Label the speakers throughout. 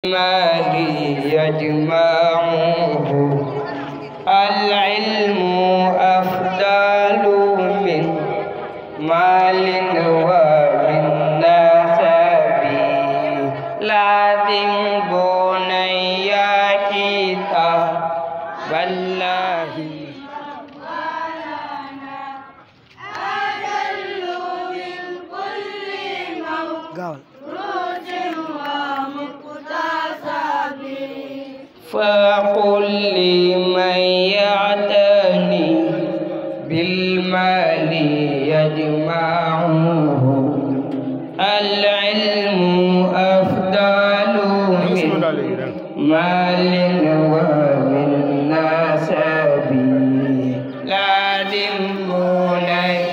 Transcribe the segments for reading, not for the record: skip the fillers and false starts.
Speaker 1: مالي يجمعه العلم أفضل من مال ومن نسب لازم بني كتاب الله فقل لمن يعتني بالمال يجمعه العلم أفضل من مال ومن نسب لازم بني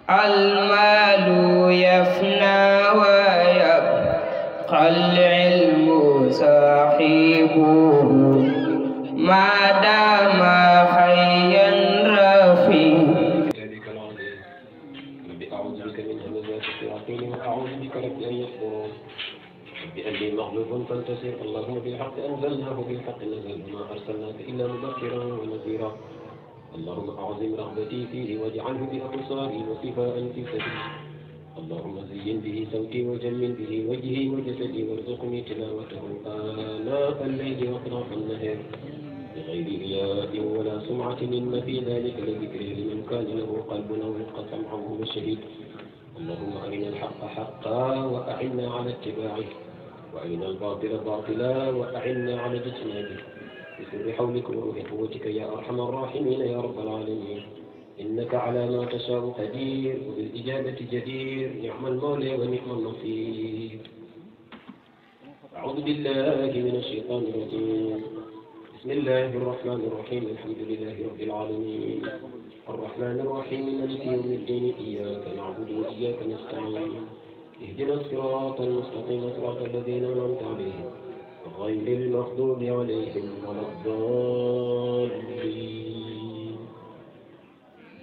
Speaker 1: المال يفنى ويبقى العلم صاحبه ما دام حيا رفيع.
Speaker 2: أعوذ بك من همزات الشياطين وأعوذ بك رب أن يحضرون. بأني مغلوب فانتصر اللهم بالحق أنزلناه بالحق نزل وما أرسلناك إلا مبشرا ونذيرا. اللهم أعظم رغبتي فيه واجعله بأبصاري وشفاء في صدري. اللهم زين به صوتي وجمل به وجهي وجسدي وارزقني تلاوته آناء الليل وأطراف النهار بغير رياء ولا سمعة إن في ذلك لذكر لمن كان له قلب أو يلقى سمعه وشهيد. اللهم أرنا الحق حقا وأعنا على اتباعه وأرنا الباطل باطلا وأعنا على اجتنابه بسر حولك وروح قوتك يا أرحم الراحمين يا رب العالمين. إنك على ما تشاء قدير وبالإجابة جدير نعم المولى ونعم النصير. أعوذ بالله من الشيطان الرجيم. بسم الله الرحمن الرحيم. الحمد لله رب العالمين الرحمن الرحيم مالك يوم الدين إياك نعبد وإياك نستعين اهدنا الصراط المستقيم صراط الذين أنعمت عليهم غير المغضوب عليهم ولا الضالين.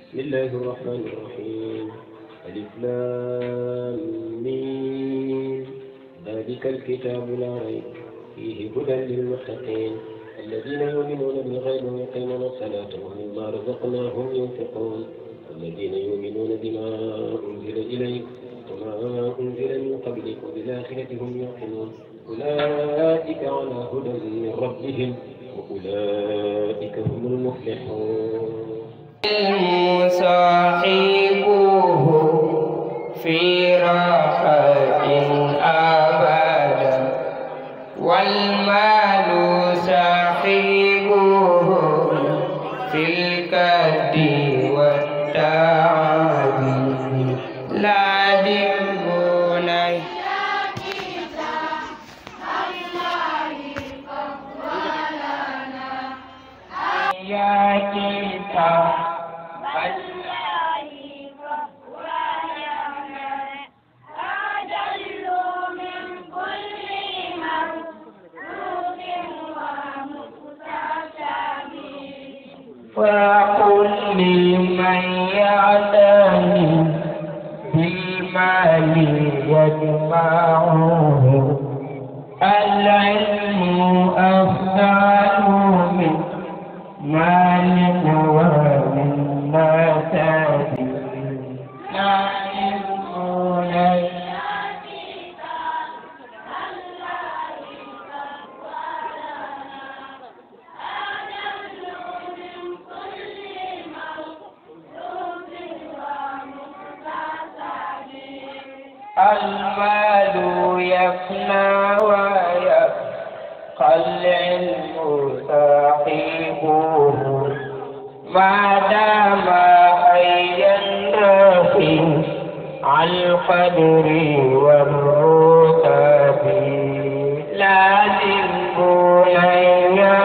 Speaker 2: بسم الله الرحمن الرحيم. ألف لام ميم ذلك الكتاب لا ريب فيه هدى للمتقين الذين يؤمنون بالغيب ويقيمون الصلاة ومما رزقناهم ينفقون والذين يؤمنون بما أنزل إليك وما أنزل من قبلك وبالآخرة هم يوقنون أولئك على هدى من ربهم وأولئك هم المفلحون.
Speaker 1: صاحبه في راحة أبدا والمال صاحبه في الكد والتعب لازم بني يا كتاب فقل لمن يعتني بالمال يجمعه العلم أفضل من مال ومن نسب لا يمكن المال يفنى ويبقى العلم صاحبه ما دام حيا رفيع القدر والرتب لازم بنياتي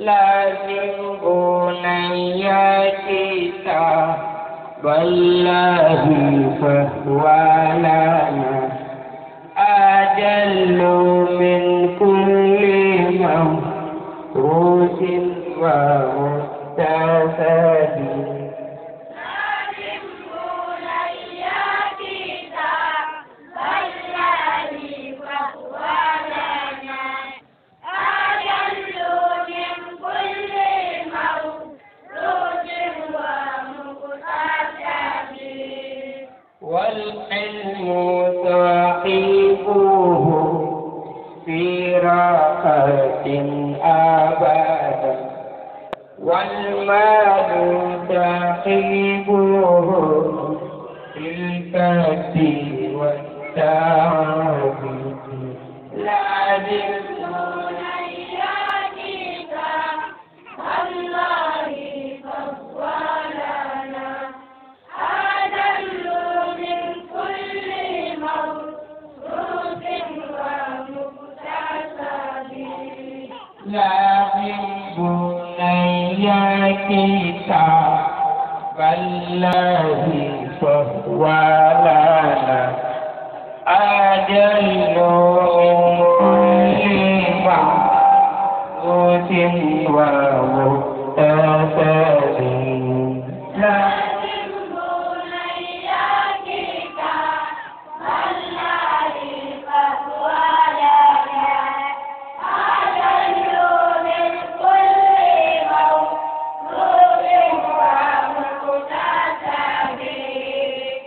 Speaker 1: لازم بنياتك والله فهو لنا أجل من كل موروث ومكتسب والعلم صاحبه في راحة أبدا والمال صاحبه في الكد والتعب لازم لازم بنياتك والله فهو لنا أجل من كل معروف ومكتسب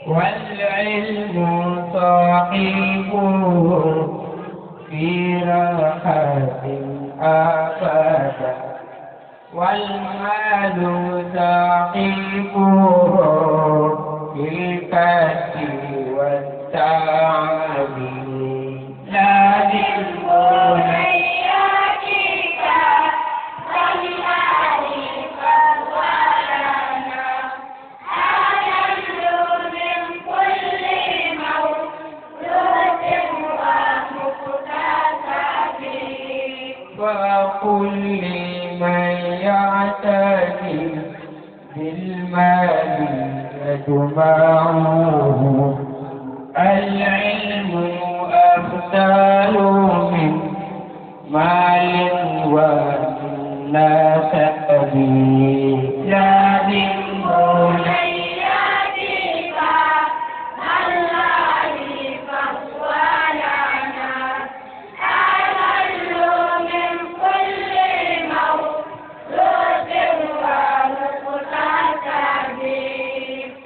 Speaker 1: والعلم صاحبه في راحة أبدا والمال صاحبه في الكد والتعب لازم وكل من يعتدي بالمال يجمعه العلم أفضل من مال والنسب لازم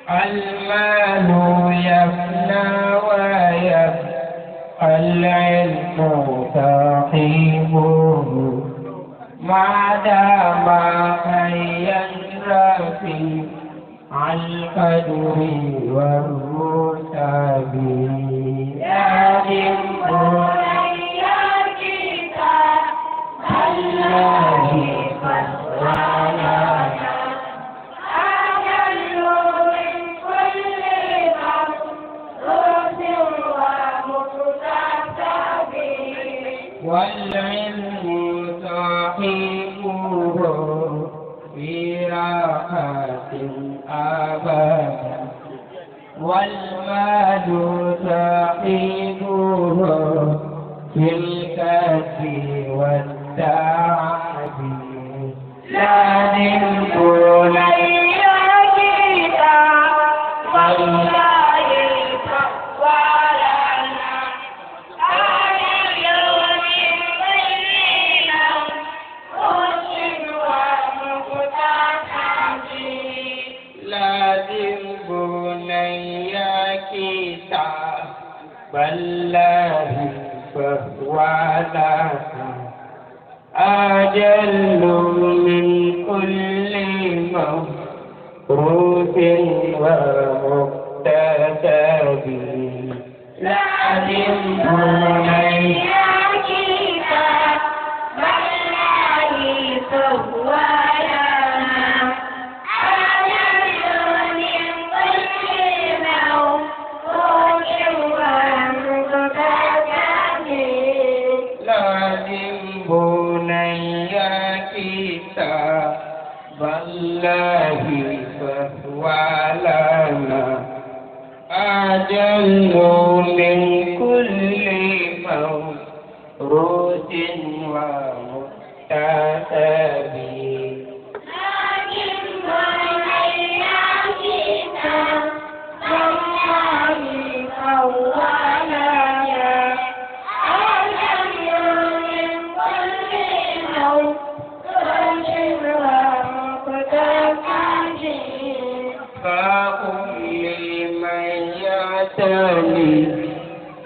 Speaker 1: المال يفنى ويبقى العلم صاحبه ما دام حيا رفيع القدر والرتب لازم بنياتك الله فهو لنا والعلم صاحبه في راحة أبدا والمال صاحبه في الكد والتعب لازم بنياتك والله فهو لنا لازم بنياتك والله فهو لنا أجل من كل موروث ومكتسب لازم بنياتك والله فهو لنا لازم بنياتك كتاب الله فهو لنا أجل من كل مورود ومكتسب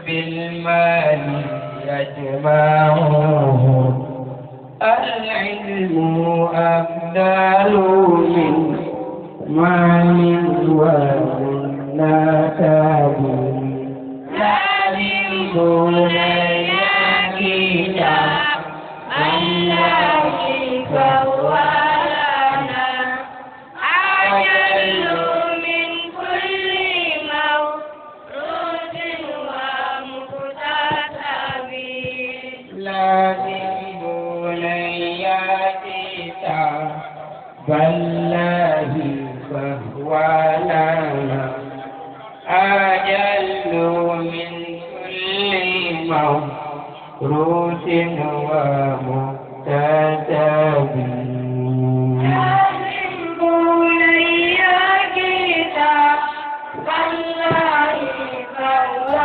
Speaker 1: بالمال يجمعه العلم أبدال من مال ونكاب لازم لياليك الله فهو لنا أجل من كل مورود ومكتسب لازم لياليك بالله فهو لنا أجل من كل مورود ومكتسب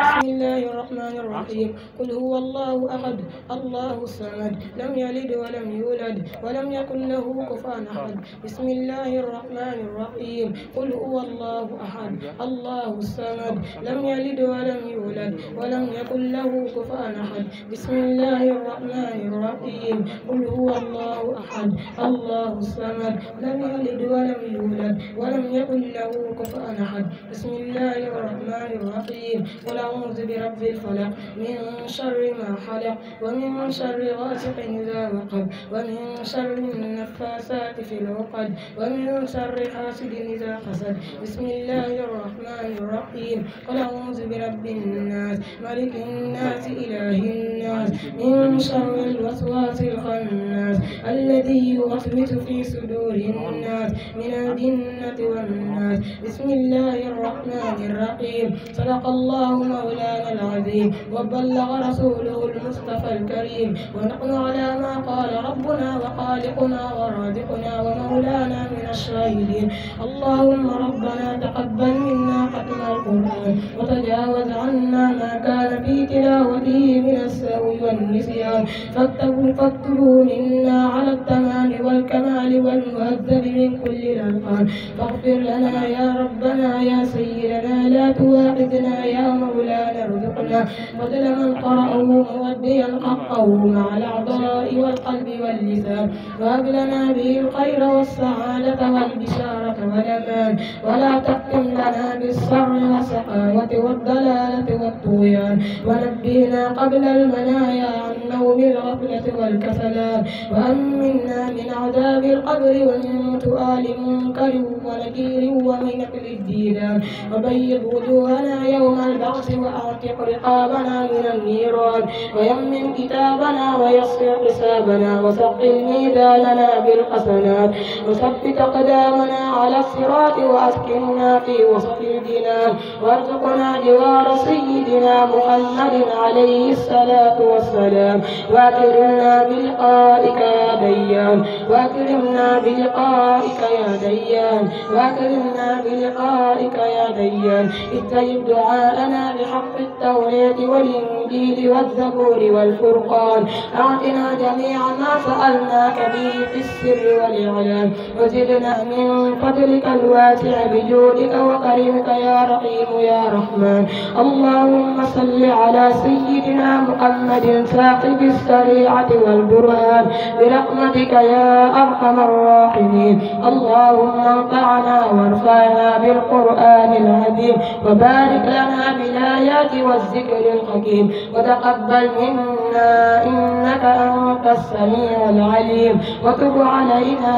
Speaker 3: بسم الله الرحمن الرحيم قل هو الله أحد الله الصمد لم يلد ولم يولد ولم يكن له كفوا أحد بسم الله الرحمن الرحيم قل هو الله أحد الله الصمد لم يلد ولم يولد ولم يكن له كفوا أحد بسم الله الرحمن الرحيم قل هو الله أحد الله الصمد لم يلد ولم يولد ولم يكن له كفوا أحد بسم الله الرحمن الرحيم قل أعوذ برب الفلق من شر ما خلق ومن شر غاسق إذا وقب ومن شر النفاثات في العقد ومن شر حاسد إذا حسد بسم الله الرحمن الرحيم قل أعوذ برب الناس ملك الناس إله الناس من شر الوسواس الخناس الذي يوسوس في صدور الناس من الجنة والناس بسم الله الرحمن الرحيم صدق الله مولانا العظيم وبلغ رسوله المصطفى الكريم ونحن على ما قال ربنا وخالقنا ورازقنا ومولانا من الشاهدين اللهم ربنا تقبل منا ختم القرآن وتجاوز عنا ما كان في تلاوته من السهو والنسيان فاكتبوا منا على التمام والكمال والمهذب من كل الألحان فاغفر لنا يا ربنا يا سيدنا لا تواعدنا يا مولانا ارزقنا بدل من قرأه موديا حقه مع الأعضاء والقلب واللسان وهب لنا به الخير والسعادة والبشارة والأمان ولا تختم لنا بالشر والسخاوة والضلالة والطغيان ونبهنا قبل المنايا عن نوم الغفلة والكسلان وأمنا من عذاب القبر ومن سؤال منكر ونكير ومن أكل الديدان وبيض وجوهنا يوم البعث وأعتق رقابنا من النيران ويمن كتابنا ويسر حسابنا وثقل ميزاننا بالحسنات وثبت أقدامنا على الصراط وأسكننا في وسط الجنان وارزقنا جوار سيدنا محمد عليه الصلاة والسلام وأكرمنا بلقائك يا ديان وأكرمنا بلقائك يا ديان وأكرمنا بلقائك يا ديان استجب دعاءنا بحق التوراة والإنجيل والزبور والفرقان أعطنا جميع ما سألناك به في السر والإعلان وزدنا من فضلك الواسع بجودك وكرمك يا رحيم يا رحمن اللهم صل على سيدنا محمد صاحب الشريعة والبرهان برحمتك يا أرحم الراحمين اللهم انفعنا وارفعنا بالقرآن العظيم وبارك لنا الآيات والذكر الحكيم وتقبل منا إنك أنت السميع العليم وتب علينا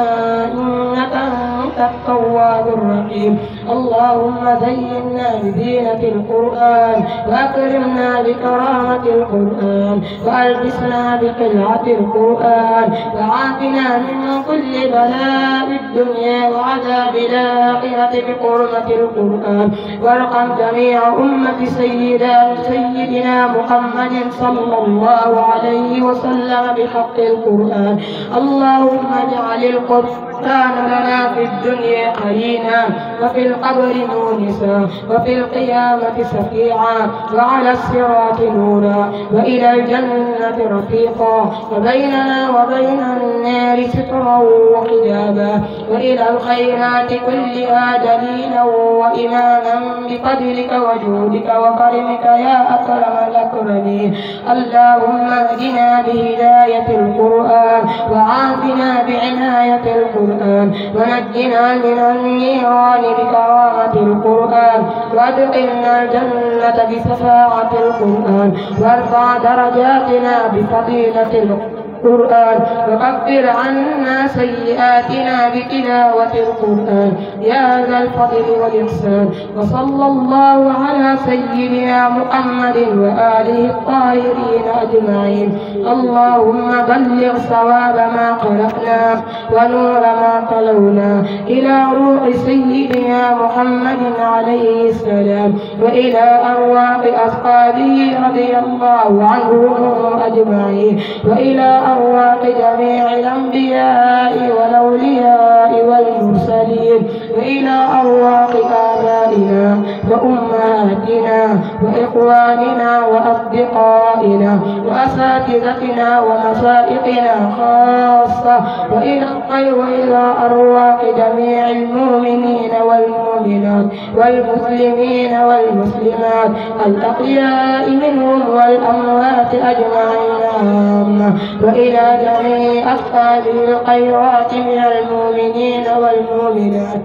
Speaker 3: إنك أنت التواب الرحيم. اللهم زينا بزينة القرآن وأكرمنا بكرامة القرآن وألبسنا بقلعة القرآن وعافنا من كل بلاء الدنيا وعذاب الآخرة بحرمة القرآن. وارحم جميع أمة سيدنا محمد صلى الله عليه وسلم بحق القرآن. اللهم اجعل القرآن لنا في الدنيا قرينا وفي القبر مونسا وفي القيامة شفيعا وعلى الصراط نورا وإلى الجنة رفيقا وبيننا وبين النار سترا وحجابا وإلى الخيرات كلها دليلا وإماما بفضلك وجودك وكرمك يا أكرم الأكرمين. اللهم اهدنا بهداية القرآن وعافنا بعناية القرآن ونجنا من النيران بكرامة القرآن وادخلنا الجنة بشفاعة القرآن وارفع درجاتنا بفضيلة القرآن وكفر عنا سيئاتنا بتلاوة القرآن يا ذا الفضل والإحسان. وصلى الله على سيدنا محمد وآله الطاهرين أجمعين. اللهم بلغ صواب ما قرأنا ونور ما تلونا إلى روح سيدنا محمد عليه السلام وإلى أرواح أصحابه رضي الله عنهم أجمعين وإلى أرواح جميع الأنبياء والأولياء والمرسلين وإلى أرواح آبائنا وأمهاتنا وإخواننا وأصدقائنا وأساتذتنا ومشايخنا خاصة وإلى أرواح جميع المؤمنين والمؤمنات والمسلمين والمسلمات الأحياء منهم والأموات أجمعين وإلى جميع أصحاب الخيرات من المؤمنين والمؤمنات.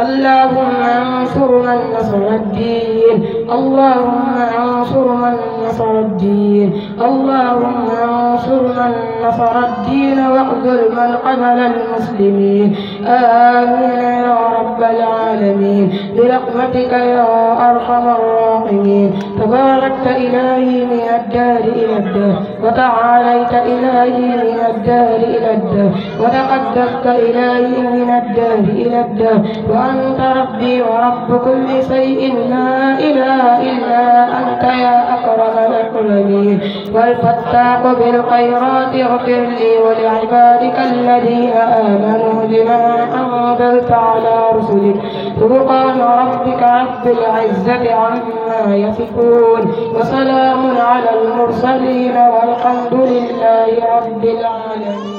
Speaker 3: اللهم انصر من نصر الدين. اللهم انصر من نصر الدين. اللهم انصر من نصر الدين واخذل من قتل المسلمين. آمين يا رب العالمين برحمتك يا أرحم الراحمين. تباركت إلهي من الدار إلى الدار وتعاليت إلهي من الدار إلى الدار وتقدست إلهي من الدار إلى الدار وأنت ربي ورب كل شيء لا إله إلا أنت يا أكرم الأكرمين. والفتاق بالخيرات اغفر لي ولعبادك الذين آمنوا بما أنزلت على رسلك. سبحان ربك رب العزة عما يصفون وسلام على المرسلين والحمد لله رب العالمين.